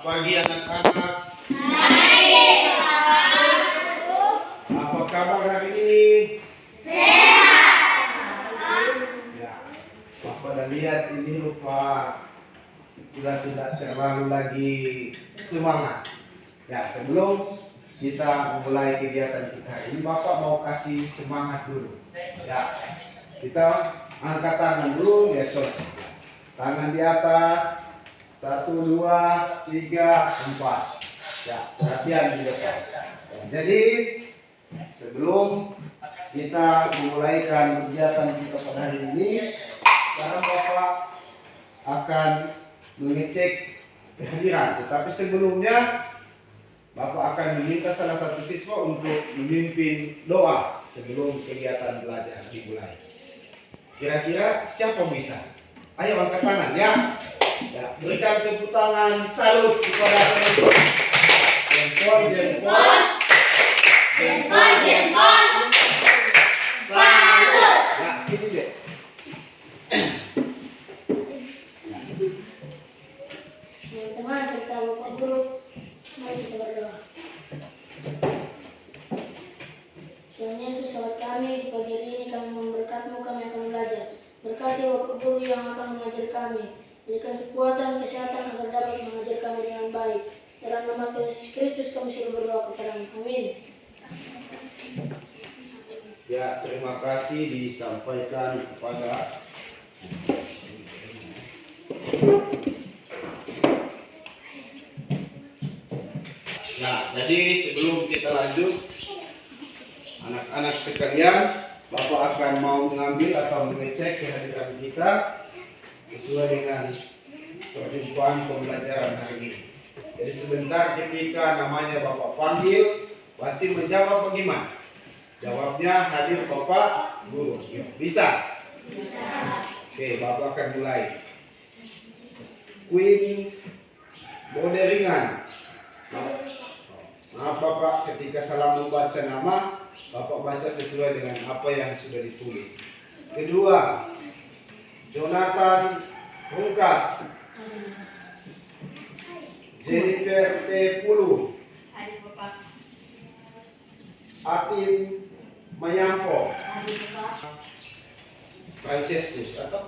pagi anak-anak. Apa kabar hari ini? Ya, Papa udah lihat ini lupa sudah tidak terlalu lagi semangat. Ya, sebelum kita mulai kegiatan kita ini, Bapak mau kasih semangat dulu. Ya, kita angkat tangan dulu, besok. Tangan di atas. 1, 2, 3, 4. Ya, perhatian di depan. Jadi sebelum kita memulaikan kegiatan kita pada hari ini, sekarang Bapak akan mengecek kehadiran. Tetapi sebelumnya Bapak akan meminta salah satu siswa untuk memimpin doa sebelum kegiatan belajar dimulai. Kira-kira siapa bisa? Ayo angkat tangan ya. Ya, berikan tepuk tangan salut kepada jempol. Salut. Ya, sini deh. Teman-teman serta Bapak Guru, mari kita berdoa. Tuhan Yesus, sahabat kami, di pagi hari ini kami memberkat-Mu, kami akan belajar. Berkati Bapak Guru yang akan mengajar kami. Berikan kekuatan, kesehatan agar dapat mengajar kami dengan baik. Dalam nama Tuhan Yesus Kristus kami sudah berdoa kepada-Mu. Amin. Ya, terima kasih disampaikan kepada Nah, jadi sebelum kita lanjut, anak-anak sekalian, Bapak akan mau mengambil atau mengecek kehadiran kita sesuai dengan perjumpaan pembelajaran hari ini. Jadi sebentar ketika namanya Bapak panggil, berarti menjawab bagaimana? Jawabnya hadir Bapak Guru. Bisa? Bisa. Oke, Bapak akan mulai. Queen Boderingan. Maaf Bapak, ketika salah membaca nama, Bapak baca sesuai dengan apa yang sudah ditulis. Kedua, Jonathan Rungkat, Jennifer T. Pulu, Atim Mayampo, Franciscus atau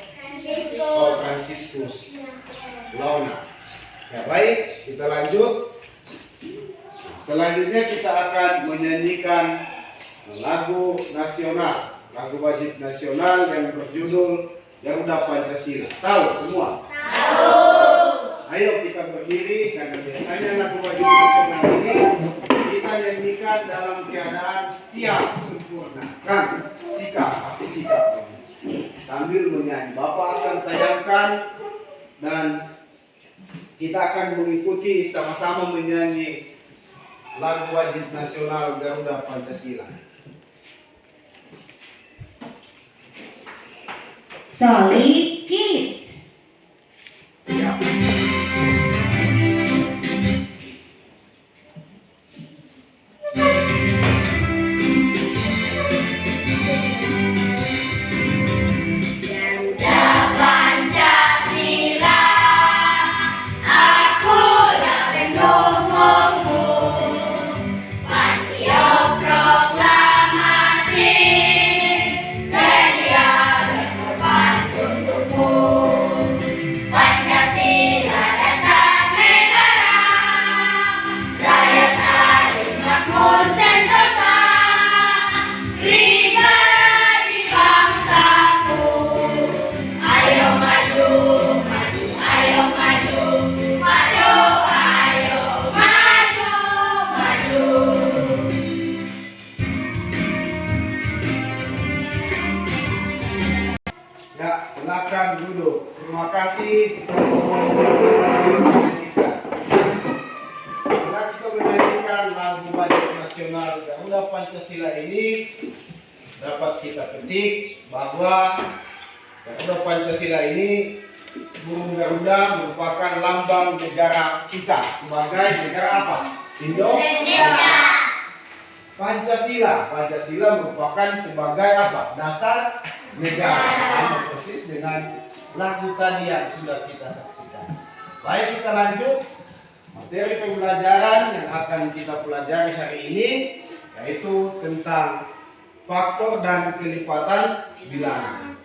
Franciscus Launa. Ya baik, kita lanjut. Selanjutnya kita akan menyanyikan lagu nasional, lagu wajib nasional yang berjudul Garuda Pancasila. Tahu semua? Tahu. Ayo kita berdiri karena biasanya lagu wajib nasional ini kita nyanyikan dalam keadaan siap sempurna. Kan? Sikap, sikap. Sambil menyanyi, Bapak akan tayangkan dan kita akan mengikuti sama-sama menyanyi lagu wajib nasional Garuda Pancasila. Solid Kids. Siap. Ya, silakan duduk. Terima kasih. Setelah kita menyanyikan lagu wajib nasional Garuda Pancasila ini, dapat kita petik bahwa Garuda Pancasila ini, burung Garuda merupakan lambang negara kita sebagai negara apa? Indonesia. Pancasila merupakan sebagai apa? Dasar negara. Sama persis dengan lagu tadi yang sudah kita saksikan. Baik, kita lanjut. Materi pembelajaran yang akan kita pelajari hari ini yaitu tentang faktor dan kelipatan bilangan.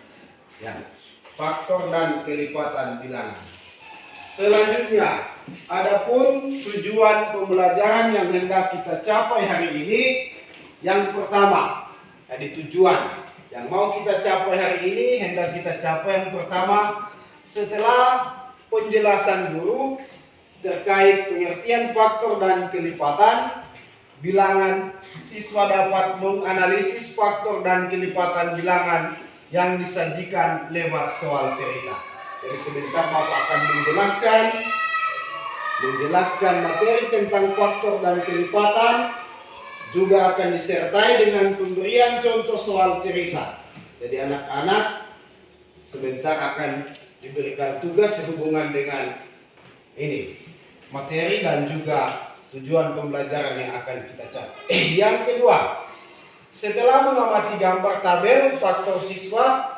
Ya, faktor dan kelipatan bilangan. Selanjutnya, adapun tujuan pembelajaran yang hendak kita capai hari ini, yang pertama, jadi tujuan yang mau kita capai hari ini hendak kita capai yang pertama, setelah penjelasan guru terkait pengertian faktor dan kelipatan bilangan, siswa dapat menganalisis faktor dan kelipatan bilangan yang disajikan lewat soal cerita. Jadi sebentar Bapak akan menjelaskan materi tentang faktor dan kelipatan, juga akan disertai dengan pemberian contoh soal cerita. Jadi anak-anak sebentar akan diberikan tugas sehubungan dengan ini materi dan juga tujuan pembelajaran yang akan kita capai. Yang kedua, setelah mengamati gambar tabel faktor siswa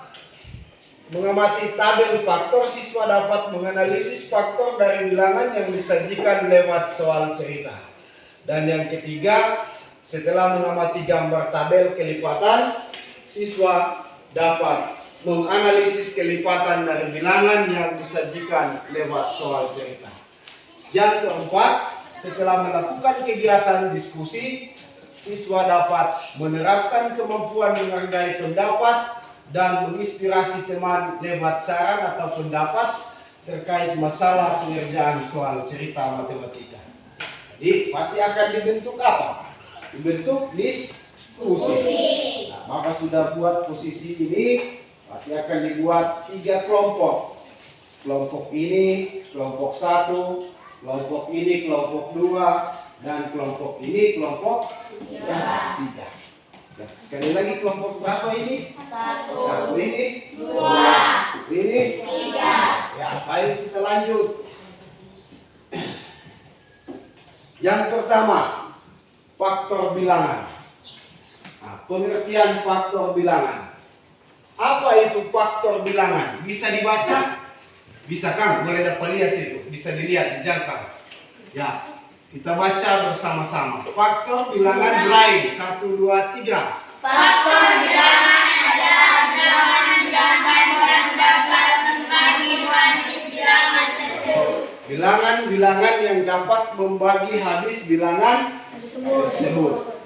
dapat menganalisis faktor dari bilangan yang disajikan lewat soal cerita. Dan yang ketiga, setelah mengamati gambar tabel kelipatan, siswa dapat menganalisis kelipatan dari bilangan yang disajikan lewat soal cerita. Yang keempat, setelah melakukan kegiatan diskusi, siswa dapat menerapkan kemampuan menghargai pendapat dan menginspirasi teman lewat saran atau pendapat terkait masalah pengerjaan soal cerita matematika. Jadi, nanti akan dibentuk apa? Dibentuk diskusi. Nah, maka sudah buat posisi ini, nanti akan dibuat 3 kelompok. Kelompok ini, kelompok 1, kelompok ini, kelompok 2, dan kelompok ini, kelompok 3. Ya, sekali lagi kelompok berapa ini? 1. Ini 2. Ini 3. Ya, baik, kita lanjut. Yang pertama, faktor bilangan. Nah, pengertian faktor bilangan. Apa itu faktor bilangan? Bisa dibaca? Bisa kan? Boleh dapat lihat itu. Bisa dilihat, dijangkau. Ya, kita baca bersama-sama. Faktor bilangan mulai 1, 2, 3. Faktor bilangan adalah bilangan-bilangan yang dapat membagi habis bilangan tersebut. Bilangan-bilangan yang dapat membagi habis bilangan tersebut.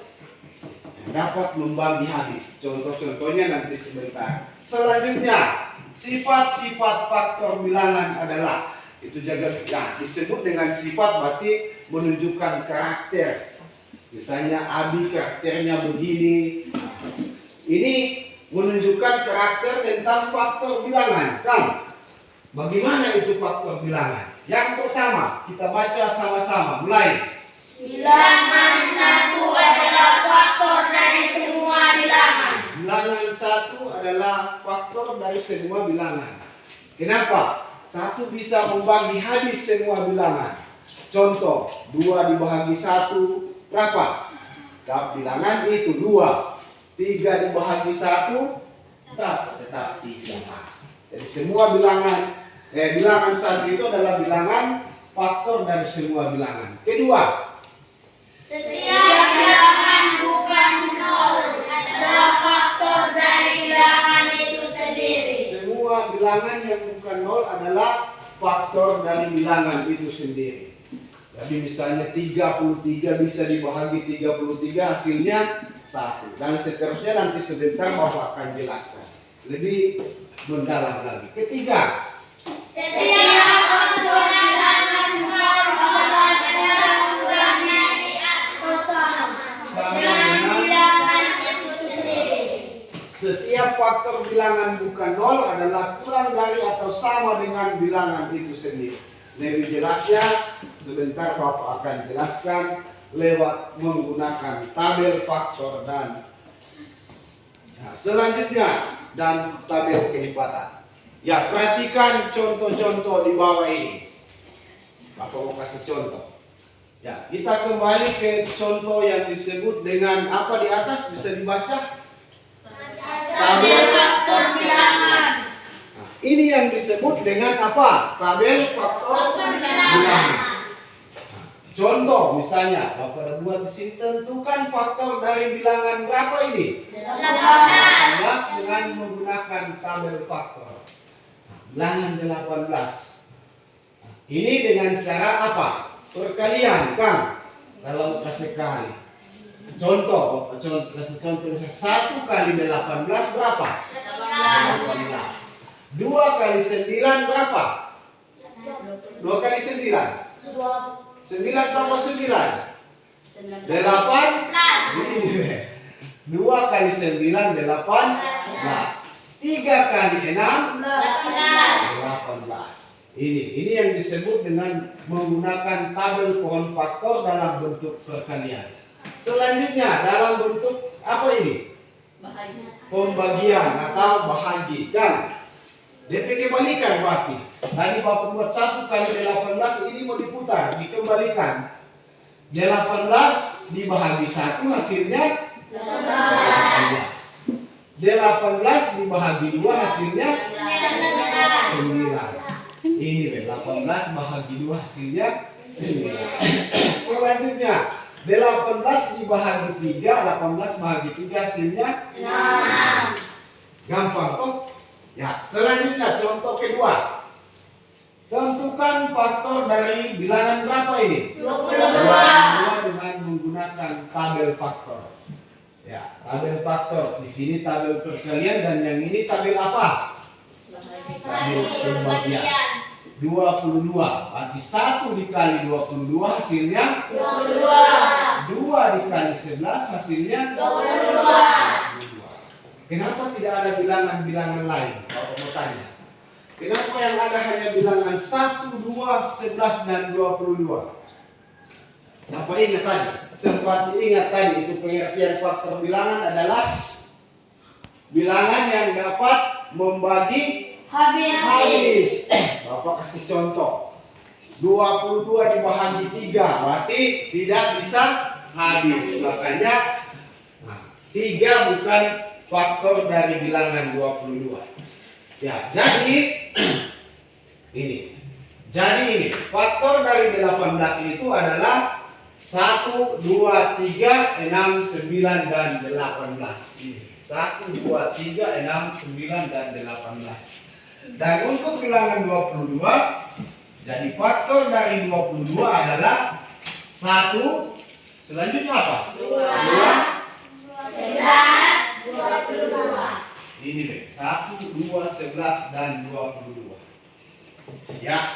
Dapat membagi habis. Contoh-contohnya nanti sebentar. Selanjutnya, sifat-sifat faktor bilangan adalah itu jaga. Nah, disebut dengan sifat berarti menunjukkan karakter. Misalnya Abi karakternya begini. Ini menunjukkan karakter tentang faktor bilangan. Kang, bagaimana itu faktor bilangan? Yang pertama, kita baca sama-sama. Mulai. Bilangan 1 adalah faktor dari semua bilangan. Bilangan 1 adalah faktor dari semua bilangan. Kenapa? 1 bisa membagi habis semua bilangan. Contoh, 2 dibagi 1 berapa? Bilangan itu 2. 3 dibagi 1 berapa? Tetap 3. Jadi semua bilangan bilangan 1 itu adalah bilangan faktor dari semua bilangan. Kedua, Setiap bilangan bukan nol adalah faktor dari bilangan itu sendiri. semua bilangan yang bukan 0 adalah faktor dari bilangan itu sendiri. Jadi misalnya 33 bisa dibagi 33 hasilnya 1. Dan seterusnya nanti sebentar Bapak akan jelaskan lebih mendalam lagi. Ketiga, Setiap faktor bilangan nol adalah kurangnya di atau sama dengan bilangan itu sendiri. setiap faktor bilangan bukan 0 adalah kurang dari atau sama dengan bilangan itu sendiri. Lebih jelasnya sebentar Bapak akan jelaskan lewat menggunakan tabel faktor dan selanjutnya dan tabel kelipatan. Ya, perhatikan contoh-contoh di bawah ini. Bapak mau kasih contoh. Ya, kita kembali ke contoh yang disebut dengan apa di atas, bisa dibaca? Tabel faktor bilangan. Nah, ini yang disebut dengan apa? Tabel faktor bilangan. Nah, Contoh misalnya, Bapak ada buat di sini, tentukan faktor dari bilangan berapa ini? 18 dengan menggunakan tabel faktor. Nah, bilangan 18. Nah, ini dengan cara apa? Perkalian, Kang. Kalau kasih kali. Contoh, kasih contoh misalnya 1 kali 18 berapa? 18. 2 kali 9 berapa? 2 kali 9. 9 tambah 9 18. 2 kali 9 18. 3 kali 6 18. Ini yang disebut dengan menggunakan tabel pohon faktor dalam bentuk perkalian. Selanjutnya dalam bentuk apa ini? Pembagian atau bahagi, kan? DP kebalikan berarti. Tadi Bapak buat 1 kali 18, ini mau diputar, dikembalikan. 18 dibahagi 1 hasilnya 18. 18 dibahagi 2 hasilnya 9. Ini 18 bahagi 2 hasilnya 9. Selanjutnya 18 dibahagi 3, 18 bahagi 3 hasilnya 6. Gampang toh? Ya, selanjutnya contoh kedua. Tentukan faktor dari bilangan berapa ini? 22 dengan menggunakan tabel faktor. Ya, tabel faktor. Di sini tabel perkalian dan yang ini tabel apa? Tabel pembagian. 22. Berarti 1 dikali 22 hasilnya 22. 2 dikali 11 hasilnya 22. Kenapa tidak ada bilangan-bilangan lain? Kalau mau tanya. Kenapa yang ada hanya bilangan 1, 2, 11, dan 22? Apa ingat tadi? Sempat diingat tadi itu pengertian faktor bilangan adalah bilangan yang dapat membagi habis. Bapak kasih contoh. 22 dibahagi 3 berarti tidak bisa habis. Makanya 3 bukan faktor dari bilangan 22. Ya, jadi ini. Jadi ini faktor dari 18 itu adalah 1, 2, 3, 6, 9, dan 18. Ini 1, 2, 3, 6, 9, dan 18. Dan untuk bilangan 22, jadi faktor dari 22 adalah 1, selanjutnya apa? 2, 11, 22. Ini deh, 1, 2, 11, dan 22. Ya,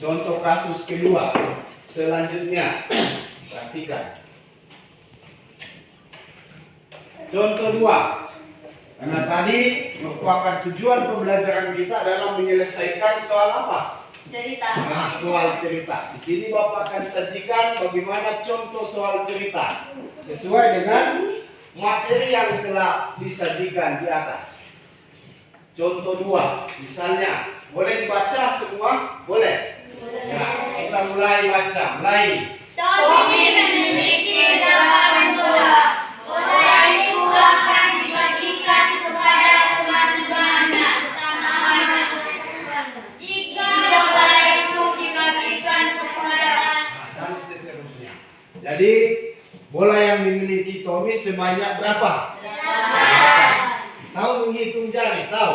contoh kasus kedua. Selanjutnya, perhatikan. Contoh 2. Karena tadi merupakan tujuan pembelajaran kita adalah menyelesaikan soal apa? Cerita. Nah, soal cerita. Di sini Bapak akan sajikan bagaimana contoh soal cerita sesuai dengan materi yang telah disajikan di atas. Contoh 2, misalnya, boleh dibaca semua? Boleh? Ya, kita mulai baca. Mulai. Tommy memiliki 8 bola. Bola itu akan dibagikan kepada teman-temannya sama-sama. Jika bola itu dibagikan kepada Dan seterusnya. Jadi, bola yang dimiliki Tommy sebanyak berapa? 8. Tahu menghitung jari? Tahu?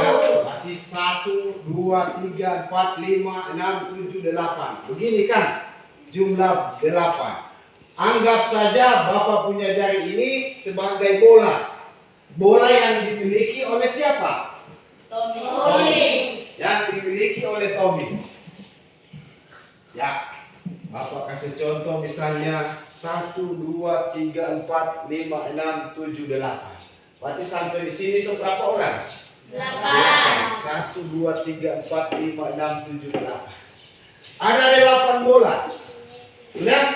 Ya, berarti 1, 2, 3, 4, 5, 6, 7, 8. Begini kan? Jumlah 8. Anggap saja Bapak punya jari ini sebagai bola. Bola yang dimiliki oleh siapa? Tommy. Yang dimiliki oleh Tommy. Ya, Bapak kasih contoh misalnya 1, 2, 3, 4, 5, 6, 7, 8. Berarti sampai di sini seberapa orang? 8. 1, 2, 3, 4, 5, 6, 7, 8. Ada 8 bola. Lihat.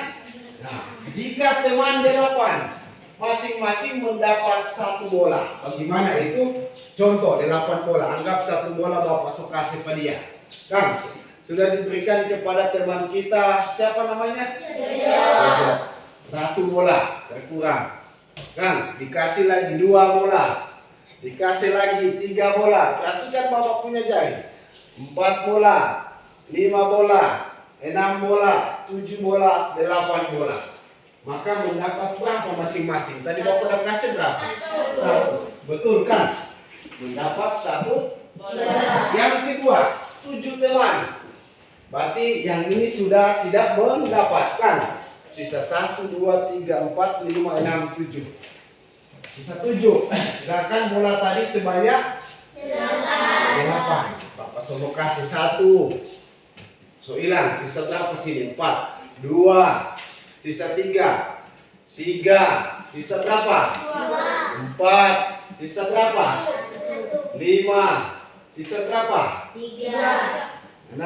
Nah, jika teman 8 masing-masing mendapat 1 bola. Bagaimana itu? Contoh 8 bola. Anggap 1 bola Bapak sok kasih pada dia. Kang, sudah diberikan kepada teman kita. Siapa namanya? Jojo. 1 bola terkurang. Kang, dikasih lagi 2 bola. Dikasih lagi 3 bola. Perhatikan Bapak punya jari. 4 bola, 5 bola, 6 bola, 7 bola, 8 bola. Maka mendapat berapa masing-masing? Tadi Bapak udah kasih berapa? 1. Betul kan? Mendapat 1 bola. Yang kedua, 7 teman. Berarti yang ini sudah tidak mendapatkan. Sisa 1, 2, 3, 4, 5, 6, 7. Sisa 7. Sedangkan bola tadi sebanyak 8. Bapak sobo kasih 1. So hilang. Sisa berapa sini? 4. 2. Sisa 3. 3. Sisa berapa? 4. Sisa berapa? 5. Sisa berapa? 6.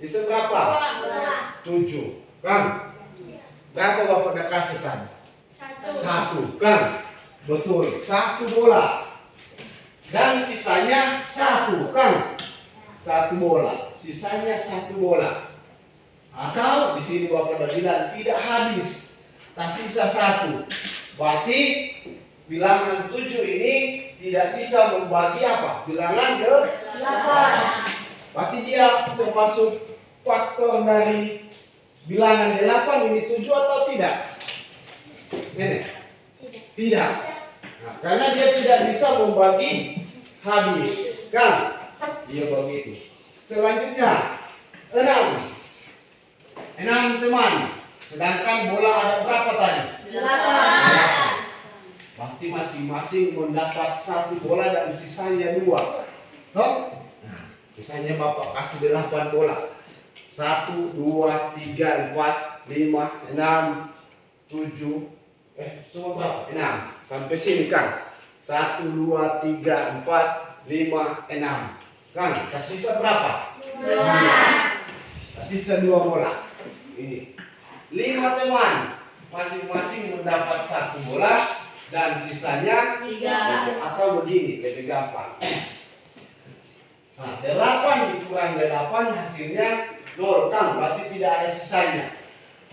Sisa berapa? 7. Kan? Berapa Bapak udah kasih tadi? 1. Kan? Betul. 1 bola. Dan sisanya 1. Kan? 1 bola. Sisanya 1 bola. Atau di sini Bapak udah bilang tidak habis. Tersisa 1. Berarti bilangan 7 ini tidak bisa membagi apa? Bilangan ke 8. Berarti dia termasuk faktor dari bilangan 8 ini 7 atau tidak? Ini? Tidak. Nah, karena dia tidak bisa membagi habis. Kan? Dia begitu. Selanjutnya 6 teman. Sedangkan bola ada berapa tadi? 8. Berarti masing-masing mendapat 1 bola dan sisanya 2. Toh? Nah, sisanya Bapak kasih 8 bola. 1, 2, 3, 4, 5, 6, 7. Semua berapa? 6. Sampai sini kan? 1, 2, 3, 4, 5, 6. Kan? Tersisa berapa? 2. Tersisa 2 bola. Ini 5 teman. Masing-masing mendapat 1 bola dan sisanya 3. Atau begini, lebih gampang. Nah, 8 dikurang 8 hasilnya 0 kan? Berarti tidak ada sisanya.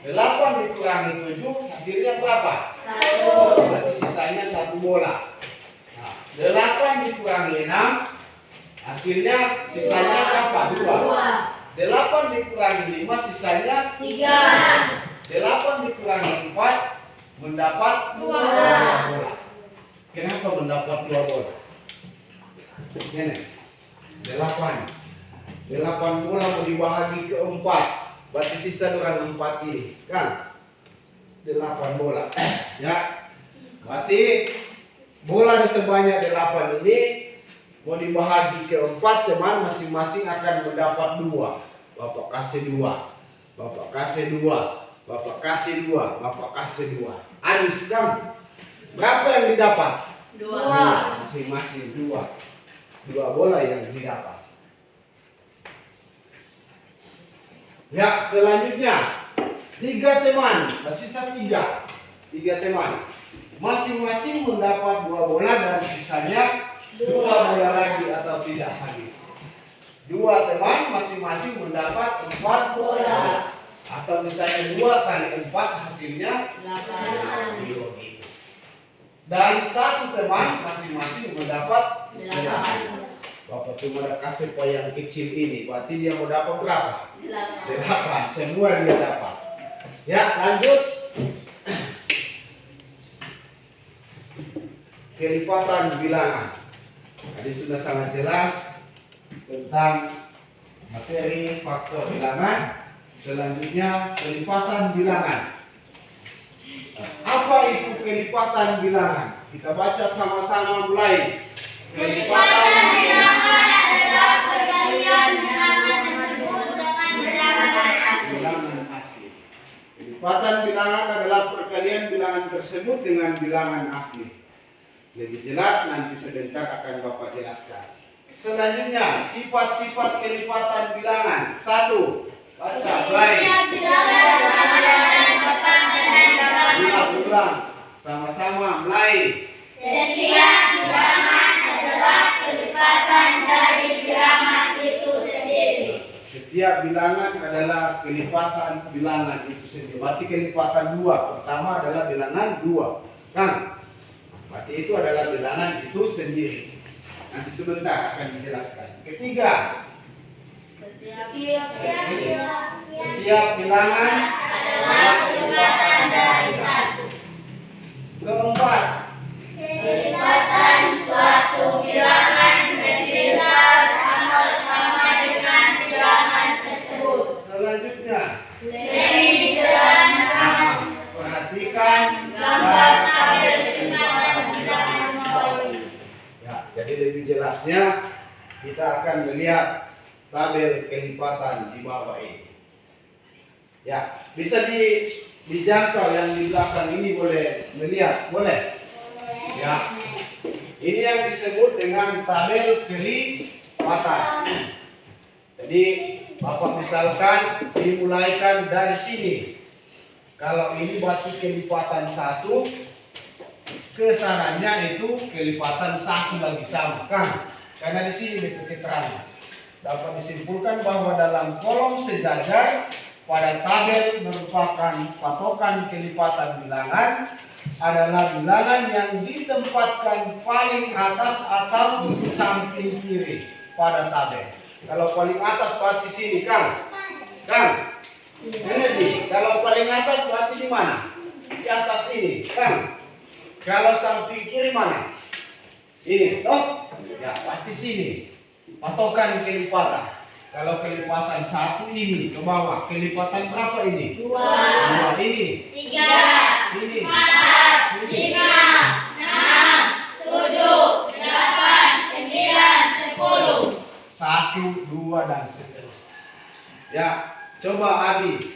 8 dikurangi 7 hasilnya berapa? 1. Berarti sisanya 1 bola. Nah, 8 dikurangi 6 hasilnya sisanya berapa? 2. 8 dikurangi 5 sisanya 3. 8 dikurangi 4 mendapat 2 bola. Kenapa mendapat 2 bola? Ini 8 bola mau dibagi ke 4. Berarti sisa dengan 4 ini kan? 8 bola. Ya. Berarti bola sebanyak 8 ini mau dibagi ke 4 teman, masing-masing akan mendapat 2. Bapak kasih 2. Bapak kasih 2. Bapak kasih 2. Bapak kasih 2. Habis kan? Berapa yang didapat? 2. Masing-masing 2. 2 bola yang didapat. Ya, selanjutnya 3 teman, sisa 3 teman. Masing-masing mendapat 2 bola dan sisanya 2 bola lagi atau tidak habis. 2 teman masing-masing mendapat 4 bola. Atau misalnya 2 kali 4 hasilnya 8. Dan 1 teman masing-masing mendapat 8. Bapak cuma ada kasih yang kecil ini, berarti dia mau dapat berapa? 8. Semua dia dapat. Ya, lanjut. Kelipatan bilangan. Tadi sudah sangat jelas tentang materi faktor bilangan. Selanjutnya kelipatan bilangan. Apa itu kelipatan bilangan? Kita baca sama-sama mulai. Kelipatan bilangan adalah perkalian bilangan tersebut dengan bilangan asli. Bilangan asli. Kelipatan bilangan adalah perkalian bilangan tersebut dengan bilangan asli. Lebih jelas nanti sebentar akan Bapak jelaskan. Selanjutnya, sifat-sifat kelipatan bilangan. 1. Baca, mulai. Ulang. Sama-sama, mulai. Setiap bilangan adalah kelipatan dari bilangan itu sendiri. Setiap bilangan adalah kelipatan bilangan itu sendiri. Berarti kelipatan 2. Pertama adalah bilangan 2. Kan? Berarti itu adalah bilangan itu sendiri. Nanti sebentar akan dijelaskan. Ketiga. Setiap bilangan adalah kelipatan dari 1. Keempat, Kelipatan suatu bilangan menjadi sama dengan bilangan tersebut. selanjutnya Lebih jelasnya, perhatikan gambar tabel kelipatan bilangan bawah ini. Ya, jadi lebih jelasnya kita akan melihat tabel kelipatan di bawah ini. Ya, bisa dijangkau yang di belakang ini, boleh melihat, boleh? Ya, ini yang disebut dengan tabel kelipatan. Jadi Bapak misalkan dimulaikan dari sini. Kalau ini berarti kelipatan 1, kesananya itu kelipatan 1 lagi sama kan? Karena di sini itu keterangan. Dapat disimpulkan bahwa dalam kolom sejajar pada tabel merupakan patokan kelipatan bilangan adalah bilangan yang ditempatkan paling atas atau di samping kiri pada tabel. Kalau paling atas berarti sini kan? Ini nih. Kalau paling atas berarti di mana? Di atas ini kan? Kalau samping kiri mana? Ini, toh? Ya, berarti sini. Patokan kelipatan. Kalau kelipatan 1 ini ke bawah, kelipatan berapa ini? 2 ini. 3, Ini. 4, 5, 6, 7, 8, 9, 10. 1, 2 dan seterusnya. Ya, coba Abi,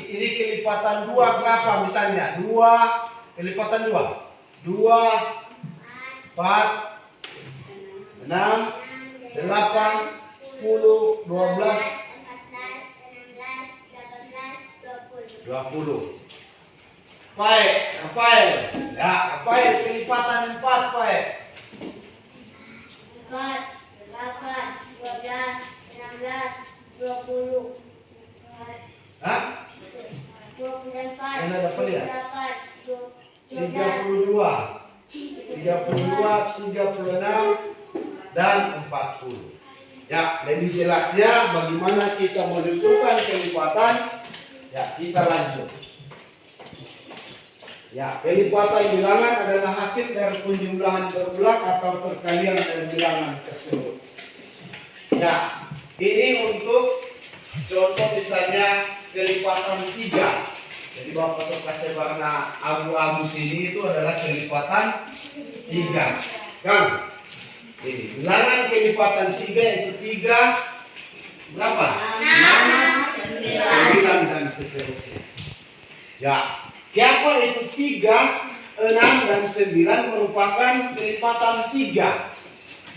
ini kelipatan 2 berapa misalnya? 2, kelipatan 2. 2, 4, 6, 8, 10, 12, 20. Rafael. Ya, Rafael kelipatan 4, Rafael. 4, 8, 12, 16, 20. Hah? 24, Yang ada apa ya? 32, 32, 36, dan 40. Ya, lebih jelasnya bagaimana kita menentukan kelipatan. Ya, kita lanjut. Ya, kelipatan bilangan adalah hasil dari penjumlahan berulang atau perkalian dari bilangan tersebut. Ya, ini untuk contoh misalnya kelipatan 3. Jadi Bapak suka sebarna abu-abu sini itu adalah kelipatan 3. Kan? Ini bilangan kelipatan 3 itu 3 berapa? 9 dan seterusnya. Ya, siapa itu 3, 6 dan 9 merupakan kelipatan 3.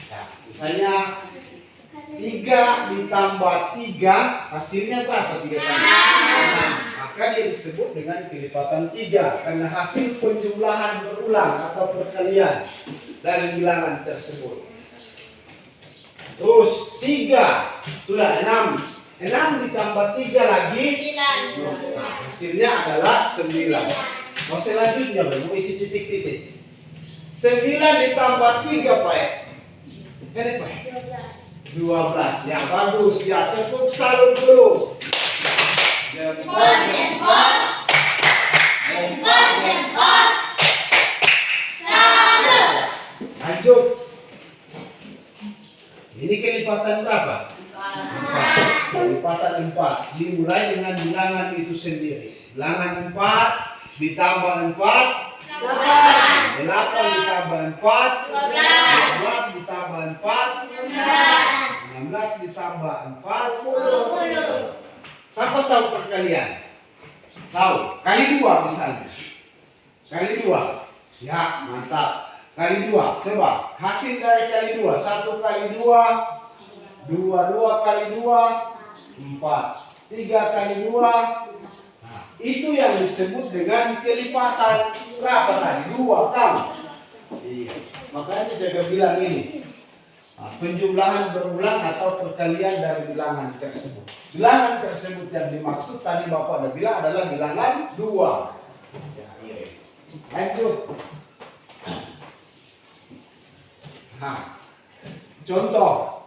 Ya, misalnya 3 ditambah 3 hasilnya berapa? 3 tambah 6. Maka dia disebut dengan kelipatan 3 karena hasil penjumlahan berulang atau perkalian dari bilangan tersebut. Terus 3 sudah 6 ditambah 3 lagi, nah, hasilnya adalah 9. Mau selanjutnya mau isi titik-titik. 9 ditambah 3 Pak. Ini Pak. 12. Ya bagus ya, tepuk salut dulu. Jempol. Salut. Lanjut. Ini kelipatan berapa? 4. Kelipatan 4 dimulai dengan bilangan itu sendiri. Bilangan 4 ditambah 4 8 ditambah 4 12 ditambah 4 16 ditambah 40. Siapa tahu perkalian? Tahu? Kali 2 misalnya. Kali 2. Ya, mantap. Kali 2, coba hasil dari kali 2, 1 kali 2, 2 kali 2, 4, 3 kali 2. Nah, itu yang disebut dengan kelipatan berapa tadi? 2 kan? Iya. Makanya jaga bilang ini. Nah, penjumlahan berulang atau perkalian dari bilangan tersebut. Bilangan tersebut yang dimaksud tadi Bapak ada bilang adalah bilangan 2. Ya, iya. Lanjut. Nah, contoh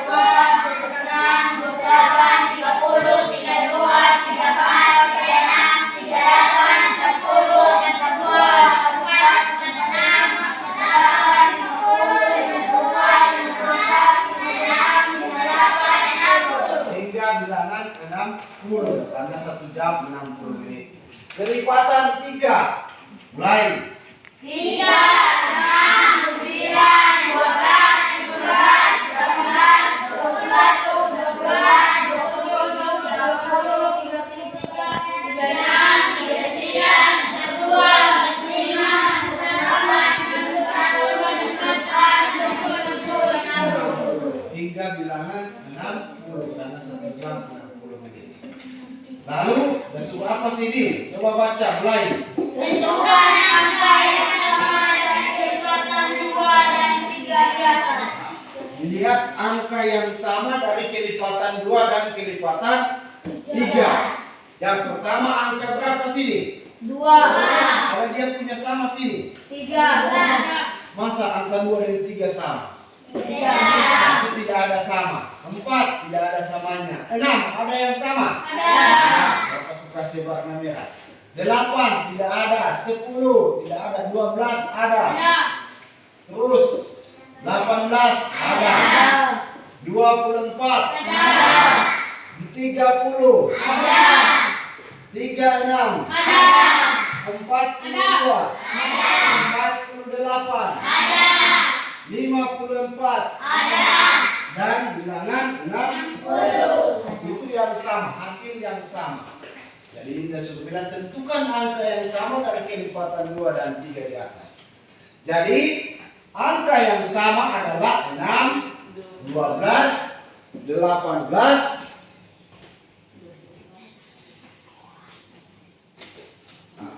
jam 60 menit. Kelipatan 3. Mulai. 3, 6, 9, 12, 11, 18, 21, 22, 27, 30, 33, 36, 39, 42, 45, 48, 51, 54, 60, Hingga bilangan 60 karena 1 jam 60 menit. Lalu besok apa sih ini? Coba baca mulai. tentukan angka yang sama dari kelipatan 2 dan 3 di atas. Lihat angka yang sama dari kelipatan 2 dan kelipatan 3. Yang pertama angka berapa sini? 2, Kalau dia punya sama sini. 3, Masa angka 2 dan 3 sama? Tidak. Itu tidak ada sama. 4 tidak ada samanya. 6 ada yang sama? Ada. Bapak suka sebarnya merah. 8 tidak ada. 10 tidak ada. 12 ada. Terus 18 ada. 24 Ada. 30 Ada. 36 Ada. 42 48 Ada. 54 Ada. dan bilangan 60. Itu yang sama, hasil yang sama. Jadi Indah sudah bilang tentukan angka yang sama dari kelipatan 2 dan 3 di atas. Jadi angka yang sama adalah 6, 12, 18.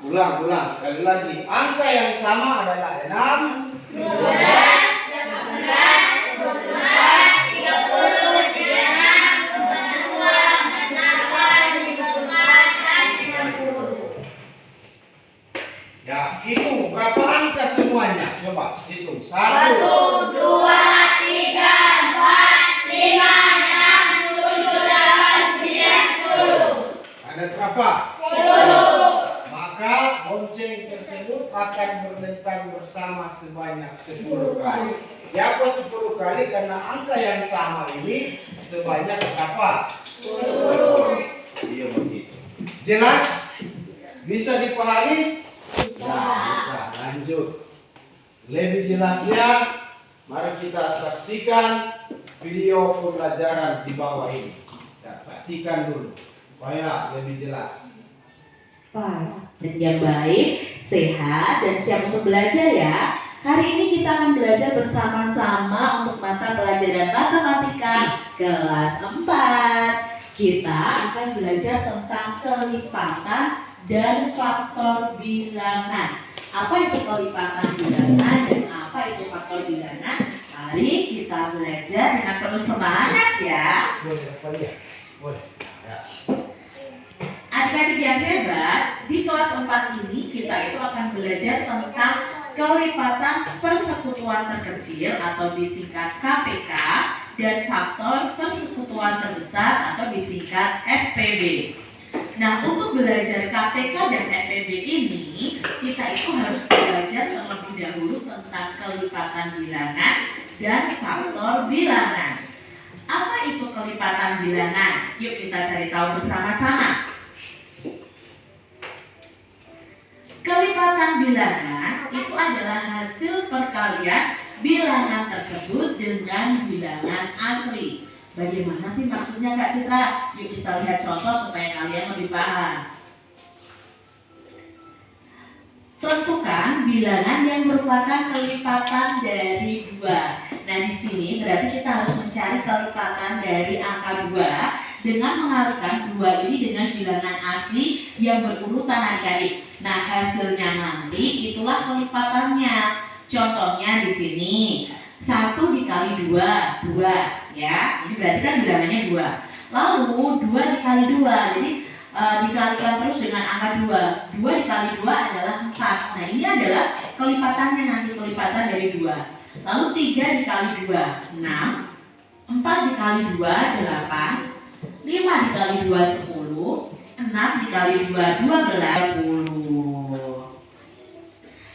Nah, ulang sekali lagi. Angka yang sama adalah 6, 12, 18, 24, 30, 36, 42, 48, 54, dan 60. ya hitung berapa angka semuanya. Coba hitung. 1, 1, 2, 3, 4, 5, 6, 7, 8, 9, 10. ada berapa? 10. Maka lonceng tersebut akan berdentang bersama sebanyak 10 kali. Ya, apa 10 kali? Karena angka yang sama ini sebanyak berapa? 10. Iya begitu. Jelas? Bisa dipahami? Bisa. Lanjut. Lebih jelasnya, mari kita saksikan video pembelajaran di bawah ini. Ya, perhatikan dulu supaya lebih jelas. 5. Dan yang baik, sehat, dan siap untuk belajar ya. Hari ini kita akan belajar bersama-sama untuk mata pelajaran matematika kelas 4. Kita akan belajar tentang kelipatan dan faktor bilangan. Apa itu kelipatan bilangan dan apa itu faktor bilangan? Mari kita belajar dengan penuh semangat ya. Boleh, apa dia? Boleh. Ya. Adik-adik yang hebat, di kelas 4 ini kita itu akan belajar tentang kelipatan persekutuan terkecil atau disingkat KPK dan faktor persekutuan terbesar atau disingkat FPB. Nah, untuk belajar KPK dan FPB ini, kita itu harus belajar terlebih dahulu tentang kelipatan bilangan dan faktor bilangan. Apa itu kelipatan bilangan? Yuk kita cari tahu bersama-sama. Kelipatan bilangan itu adalah hasil perkalian bilangan tersebut dengan bilangan asli. Bagaimana sih maksudnya Kak Citra? Yuk kita lihat contoh supaya kalian lebih paham. Tentukan bilangan yang merupakan kelipatan dari 2. Nah, di sini berarti kita harus mencari kelipatan dari angka 2 dengan mengalihkan 2 ini dengan bilangan asli yang berurutan adik-adik. Nah, hasilnya nanti itulah kelipatannya. Contohnya di sini 1 dikali 2, 2 ya. Ini berarti kan bilangannya 2. Lalu 2 dikali 2. Jadi dikalikan terus dengan angka 2. 2 dikali 2 adalah 4. Nah, ini adalah kelipatannya nanti, kelipatan dari 2. Lalu 3 dikali 2, 6. 4 dikali 2, 8. 5 dikali 2, 10. 6 dikali 2, 12.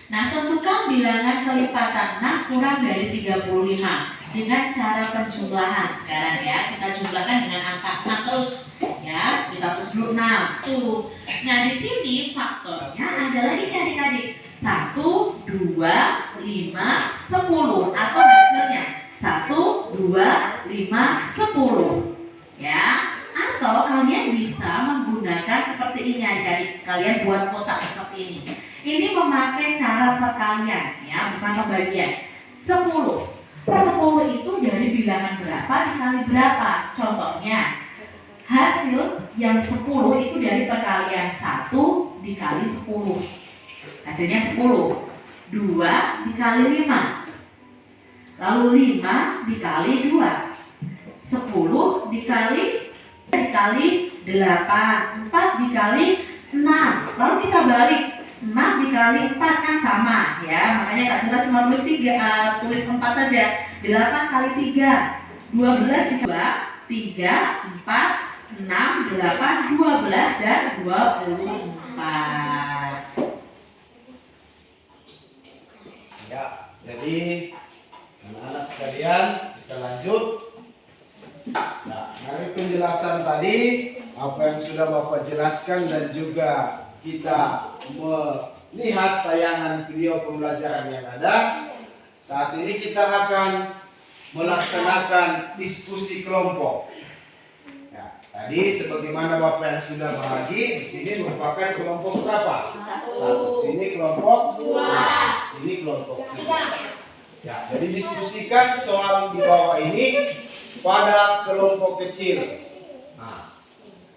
Nah, tentukan bilangan kelipatan 6 kurang dari 35. dengan cara penjumlahan. Sekarang ya, kita jumlahkan dengan angka 6 terus. Ya, kita terus dulu 6 tuh. Nah, di sini faktornya adalah ini adik-adik. 1, 2, 5, 10 atau hasilnya 1, 2, 5, 10. Ya, atau kalian bisa menggunakan seperti ini adik-adik. Kalian buat kotak seperti ini. Ini memakai cara perkalian ya, bukan pembagian. 10 itu dari bilangan berapa dikali berapa? Contohnya, hasil yang 10 itu dari perkalian 1 dikali 10. Hasilnya 10. 2 dikali 5. Lalu 5 dikali 2. 10 dikali 8. 4 dikali 6. Lalu kita balik. 6 dikali 4 kan sama ya, makanya Kak Sita cuma tulis 4 saja. 8 kali 3 12 dikali 3, 4, 6, 8, 12 dan 24. Ya, jadi anak-anak sekalian kita lanjut. Nah, dari penjelasan tadi apa yang sudah Bapak jelaskan dan juga kita melihat tayangan video pembelajaran yang ada. Saat ini kita akan melaksanakan diskusi kelompok. Ya, tadi sebagaimana Bapak yang sudah bahagi, di sini merupakan kelompok berapa? 1. Sini kelompok 2. Sini kelompok 3. Ya, jadi diskusikan soal di bawah ini pada kelompok kecil. Nah,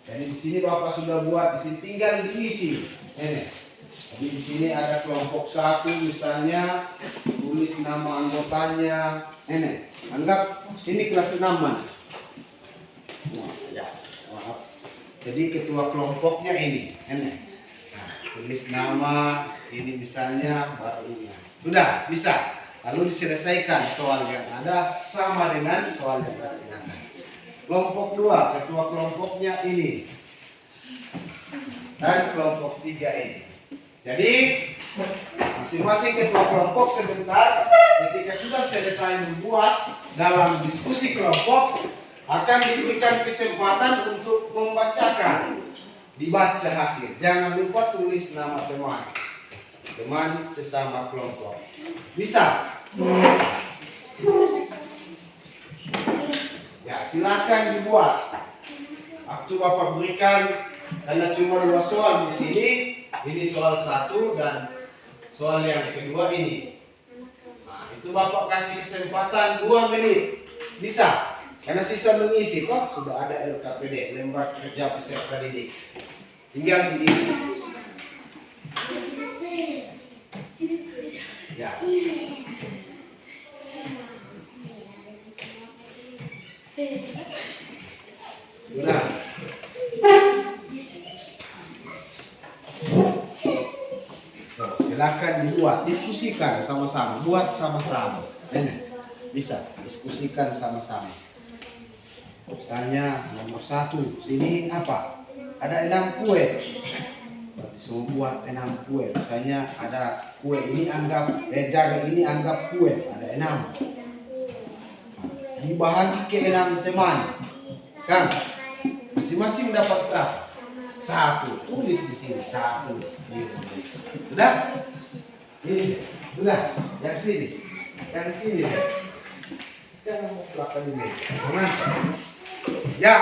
jadi di sini Bapak sudah buat, di sini tinggal diisi. Ini. Jadi di sini ada kelompok 1 misalnya, tulis nama anggotanya. Ini. Anggap sini kelas 6 mana? Nah, ya, maaf. Jadi ketua kelompoknya ini. Ini. Nah, tulis nama, ini misalnya barunya. Sudah, bisa. Lalu diselesaikan soal yang ada sama dengan soal yang ada di atas. Kelompok 2, ketua kelompoknya ini. Dan kelompok 3 ini. Jadi masing-masing ketua kelompok sebentar ketika sudah selesai membuat dalam diskusi kelompok akan diberikan kesempatan untuk membacakan. Dibaca hasil. Jangan lupa tulis nama teman sesama kelompok. Bisa? Ya, silakan dibuat. Waktu Bapak berikan karena cuma 2 soal di sini. Ini soal 1 dan soal yang kedua ini. Nah, itu Bapak kasih kesempatan 2 menit. Bisa? Karena sisa mengisi kok sudah ada LKPD, lembar kerja peserta didik. Tinggal diisi. Ya. Sudah. Silakan dibuat, diskusikan sama-sama, buat sama-sama. Ini bisa diskusikan sama-sama. Misalnya nomor 1, sini apa? Ada 6 kue. Berarti semua buat 6 kue. Misalnya ada kue ini anggap jari ini anggap kue, ada 6. Dibahagi ke 6 teman. Kan? Masing-masing dapat berapa? 1. Tulis di sini 1. Sudah? Ini. Sudah. Yang sini. Yang sini. Jangan mau belakang ini. Semangat. Ya,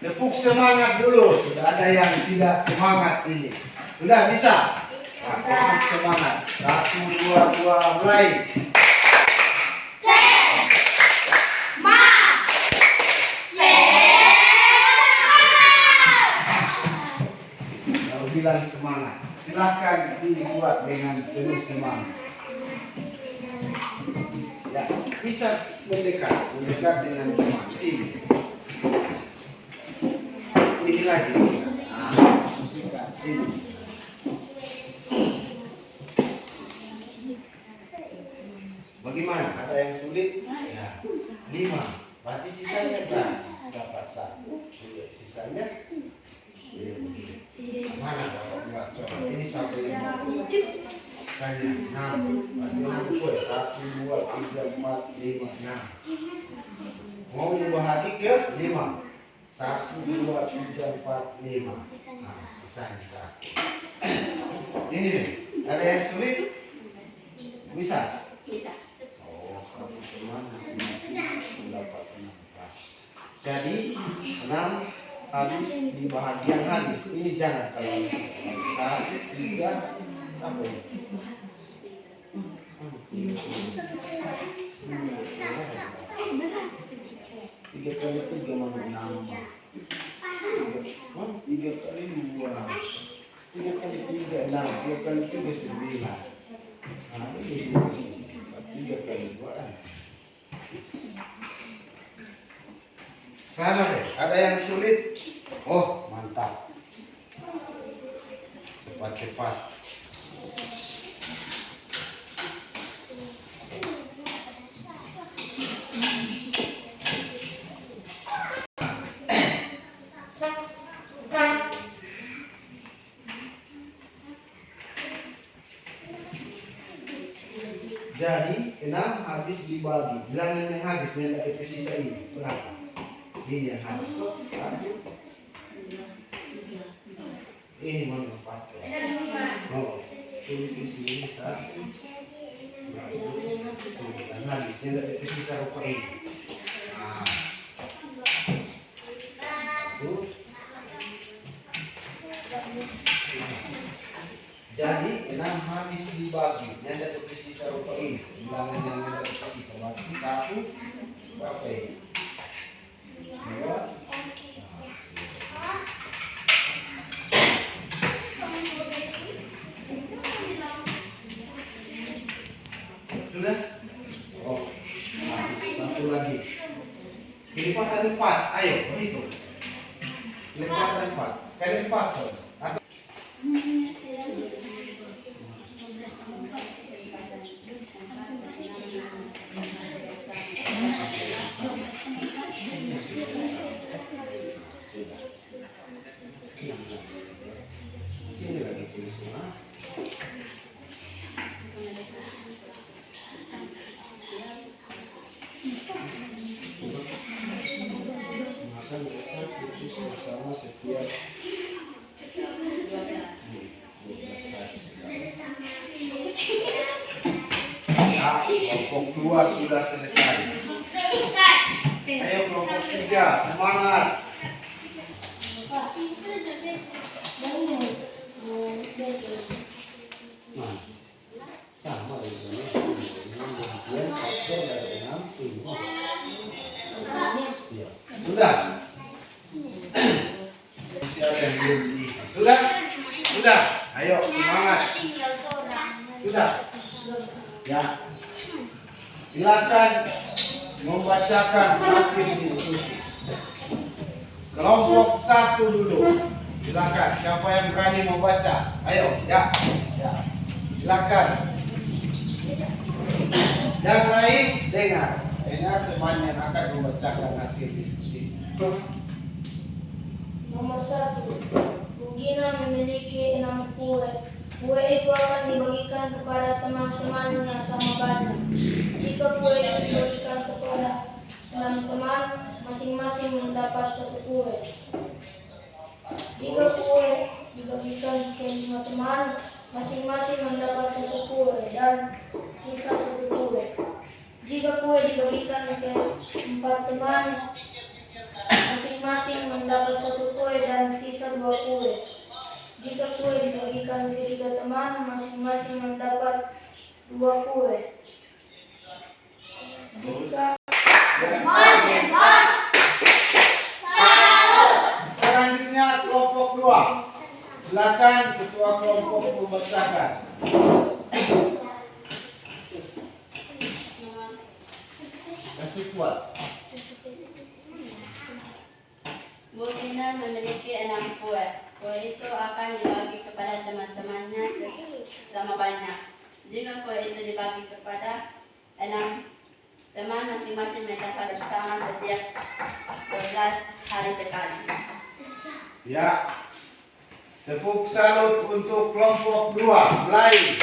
tepuk semangat dulu. Sudah ada yang tidak semangat ini. Sudah bisa? Nah, tepuk semangat. 1, 2, 2, mulai. Bilang semangat. Silakan dibuat dengan penuh semangat. Ya, bisa mendekat dengan teman. Ini lagi. Nah, sikat sini. Bagaimana? Ada yang sulit? Ya. 5. Berarti sisanya dapat 1. Sisanya mana Bapak buat coba ini 1,50. 1,50 Makanya 6. Bagi 6 kue. 1, 2, 3, 4, 5, 6. Mau dibahagi ke 5. 1, 2, 3, 4, 5. Nah, sisa. Ini nih, ada yang sulit? Bisa? Bisa. Oh, satu teman masing-masing mendapat 16. Jadi 6 habis di bahagian habis. Ini jangan kalau sisa. 1, 3, apa ini? 3 kali 3 mana 6. 3 kali 2. 3 kali 3 6. 3 kali 3 9. Nah, ini 3 kali 2 6. Sana deh, ada yang sulit? Oh, mantap. Cepat-cepat. Jadi 6 habis dibagi. Bilangan yang habis yang dari sisa ini berapa? Ini yang habis. 1. Ini mana 4. Oh, tulis di sini 1. Dan habisnya dari sisa rupa ini. Nah. 1. Jadi 6 habis dibagi. Yang ada sisa rupa ini. Bilangan yang ada sisa bagi 1. Berapa ini? 2. Sudah? Oh. Nah, satu lagi. Lipatan 4. Ayo, begitu. Lipatan 4. Kali 4, so. Sini lagi tulis semua. Maka mereka khusus bersama setiap kelompok 2 sudah selesai. Ayo kelompok 3, semangat. Nah, sama ini. Kemudian faktor dari 6 5. Siap. Sudah. Siapa yang belum diisi? Sudah? Sudah. Ayo semangat. Sudah. Ya. Silakan membacakan hasil diskusi. Kelompok 1 dulu. Silakan. Siapa yang berani membaca? Ayo, ya. Ya. Silakan. Yang lain dengar. Dengar teman yang akan membacakan hasil diskusi. Nomor 1. Rugina memiliki 6 kue. Kue itu akan dibagikan kepada teman-temannya sama banyak. Jika kue itu dibagikan kepada teman-teman, masing-masing mendapat 1 kue. Jika kue dibagikan ke 5 teman, masing-masing mendapat 1 kue dan sisa 1 kue. Jika kue dibagikan ke 4 teman, masing-masing mendapat 1 kue dan sisa 2 kue. Jika kue dibagikan ke 3 teman, masing-masing mendapat 2 kue. Jika Selanjutnya kelompok 2. Silakan ketua kelompok membacakan. Kasih kuat. Bu Ina memiliki 6 kue. Kue itu akan dibagi kepada teman-temannya sama banyak. Jika kue itu dibagi kepada 6 teman, masing-masing mendapat bersama setiap 12 hari sekali. Ya. Tepuk salut untuk kelompok 2. Mulai.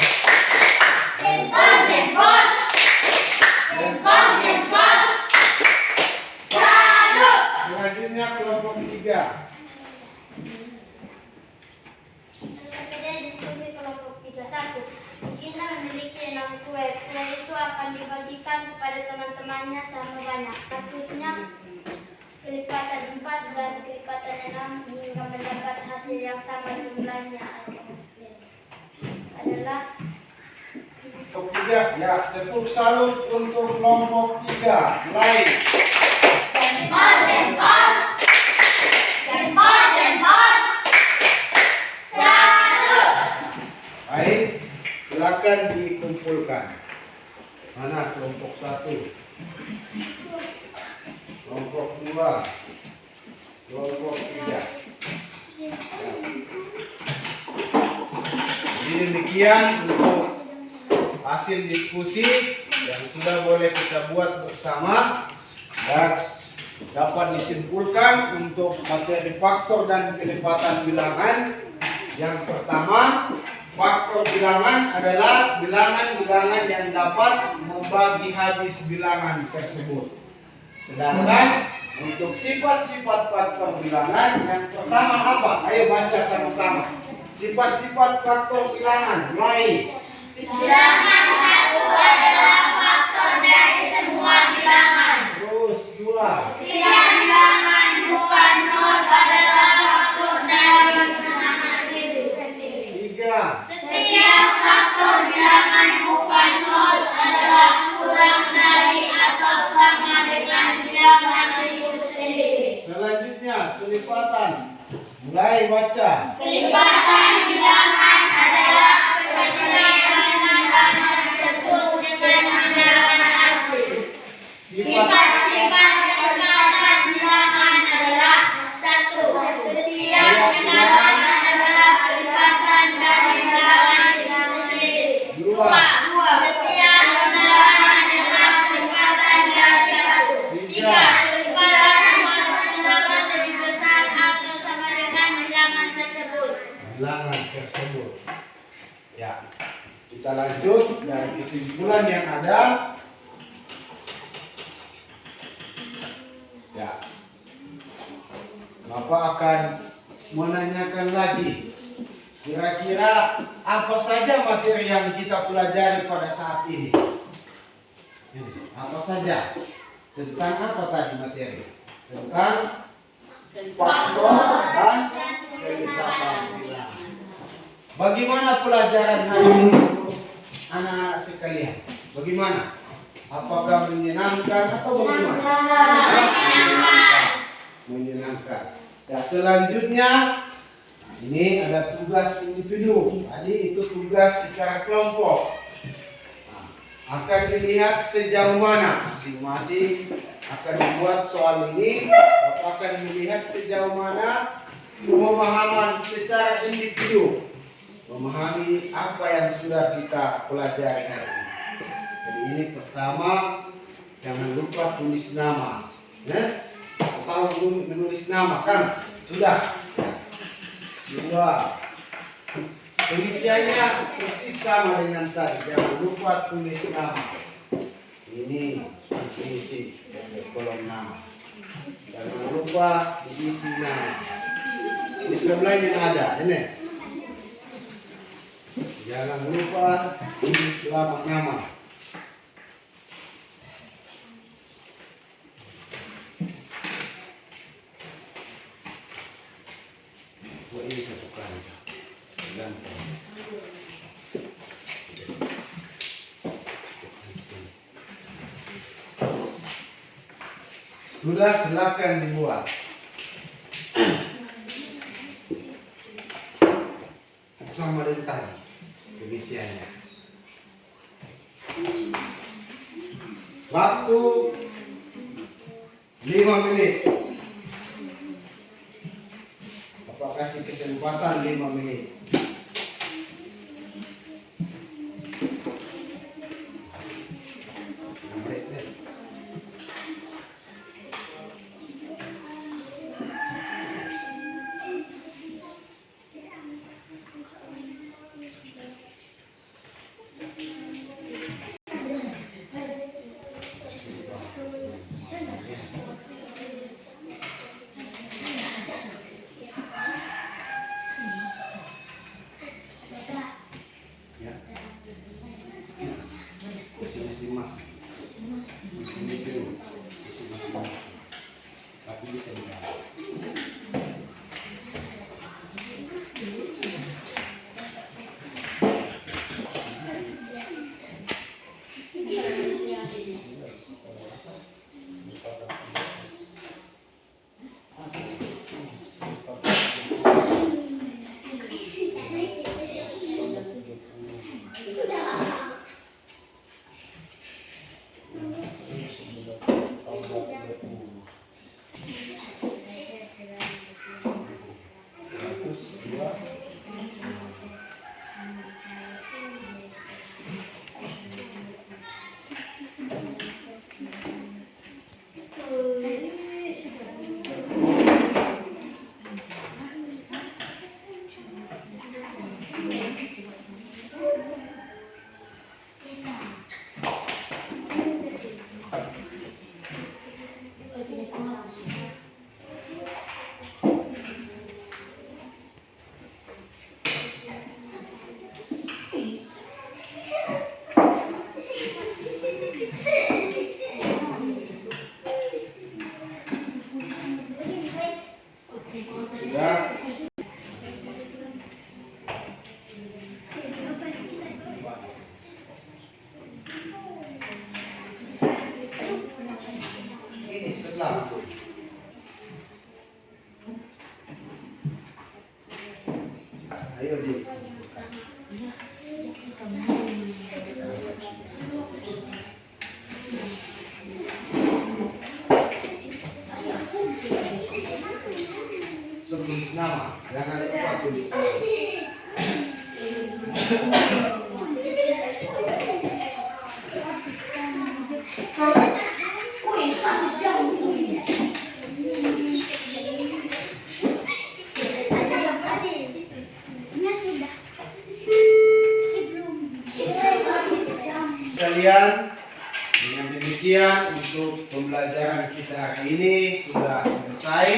akan dibagikan kepada teman-temannya sama banyak. Maksudnya kelipatan 4 dan kelipatan 6 hingga mendapat hasil yang sama jumlahnya adalah Kelompok 3, ya, tepuk salut untuk kelompok 3. Mulai. Baik, silakan dikumpulkan. Mana kelompok 1? Kelompok 2, kelompok 3. Jadi demikian untuk hasil diskusi yang sudah boleh kita buat bersama dan dapat disimpulkan untuk materi faktor dan kelipatan bilangan. Yang pertama, faktor bilangan adalah bilangan-bilangan yang dapat membagi habis bilangan tersebut. Sedangkan untuk sifat-sifat faktor bilangan, yang pertama apa? Ayo baca sama-sama. Sifat-sifat faktor bilangan. Mulai. bilangan 1 adalah faktor dari semua bilangan. Terus 2. Setiap bilangan bukan 0 adalah faktor dari bilangan itu sendiri. 3. Setiap faktor bilangan bukan 0 adalah kurang dari atau sama dengan bilangan itu sendiri. Selanjutnya kelipatan. Mulai baca. Kelipatan bilangan adalah perbandingan bilangan tersebut dengan bilangan asli. Sifat-sifat kelipatan bilangan adalah 1. Setiap bilangan adalah kelipatan dari bilangan itu sendiri. 2. 2. Setiap bilangan adalah kelipatan dari 1. 3. Kelipatan suatu bilangan lebih besar atau sama dengan bilangan tersebut. Bilangan tersebut. Ya, kita lanjut dari kesimpulan yang ada. Ya, Bapak akan menanyakan lagi. Kira-kira apa saja materi yang kita pelajari pada saat ini? Apa saja? Tentang apa tadi materi? Tentang faktor dan kelipatan bilangan. Bagaimana pelajaran hari ini untuk anak-anak sekalian? Bagaimana? Apakah menyenangkan atau bagaimana? Menyenangkan. Ya, selanjutnya ini ada tugas individu. Tadi itu tugas secara kelompok. Nah, akan dilihat sejauh mana masing-masing akan membuat soal ini. Akan melihat sejauh mana pemahaman secara individu, memahami apa yang sudah kita pelajari hari ini. Jadi ini pertama, jangan lupa tulis nama, ya? Atau menulis nama kan? Sudah. 2. Tulisannya persis sama dengan tadi. Jangan lupa tulis nama. Ini isi kolom nama. Jangan lupa diisi nama. Di sebelahnya ada, ini. Jangan lupa tulis nama. Oh, ini satu kali. Dan sudah, silakan dibuat. Sama dengan tadi pengisiannya. Waktu 5 menit. Bapak kasih kesempatan 5 menit. masing-masing. Ini dulu, isi masing-masing. Tapi bisa diganti. Sudah. Ini setelah. Ayo di. Tulis nama, jangan lupa tulis nama. Sekalian, dengan demikian untuk pembelajaran kita hari ini sudah selesai.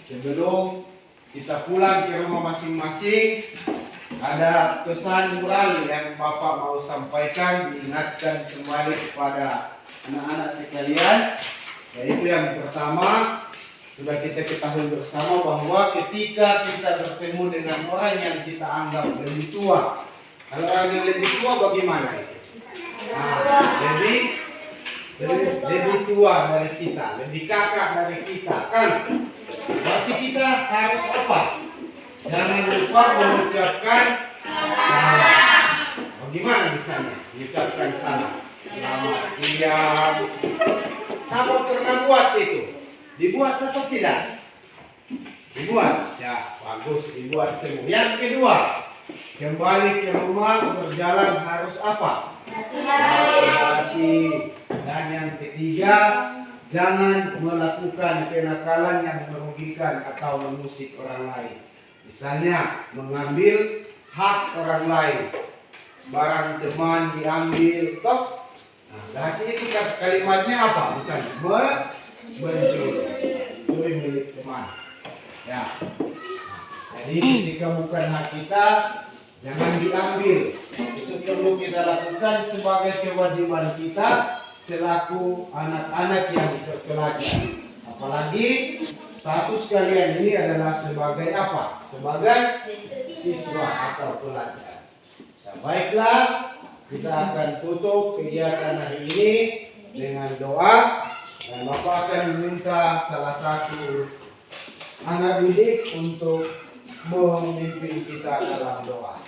Sebelum kita pulang ke rumah masing-masing, ada pesan moral yang Bapak mau sampaikan, diingatkan kembali kepada anak-anak sekalian. Yaitu yang pertama, sudah kita ketahui bersama bahwa ketika kita bertemu dengan orang yang kita anggap lebih tua, kalau orang yang lebih tua bagaimana itu? Lebih tua dari kita, lebih kakak dari kita, kan? Berarti kita harus apa? Jangan lupa mengucapkan salam. Bagaimana misalnya mengucapkan salam? Selamat siang. Siapa pernah buat itu? Dibuat atau tidak? Dibuat. Ya, bagus, dibuat semua. Yang kedua, kembali ke rumah berjalan harus apa? Hati-hati. Dan yang ketiga, jangan melakukan kenakalan yang merugikan atau mengusik orang lain. Misalnya mengambil hak orang lain, barang teman diambil, toh. Nah, berarti itu kalimatnya apa? Misalnya mencuri milik teman. Ya. Jadi ketika bukan hak kita, jangan diambil. Itu perlu kita lakukan sebagai kewajiban kita selaku anak-anak yang terpelajar. Apalagi status kalian ini adalah sebagai apa? Sebagai siswa atau pelajar. Nah, baiklah, kita akan tutup kegiatan hari ini dengan doa. Dan Bapak akan meminta salah satu anak didik untuk memimpin kita dalam doa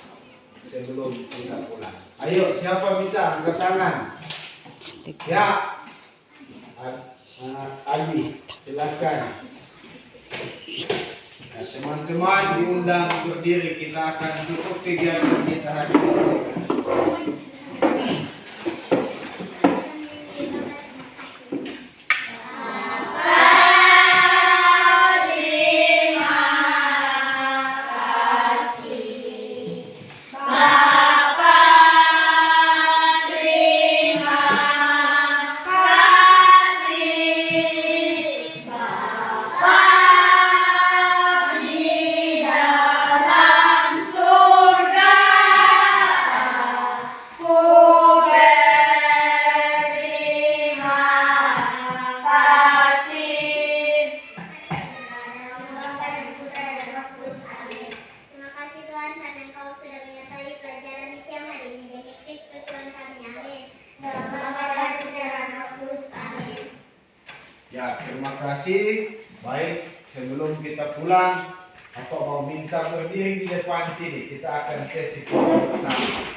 sebelum kita pulang. Ayo, siapa bisa angkat tangan? Ya, Albi, silakan. Nah, teman-teman diundang berdiri, kita akan tutup kegiatan kita hari ini. terima kasih. Baik, sebelum kita pulang, apa mau minta berdiri di depan sini? Kita akan sesi foto bersama.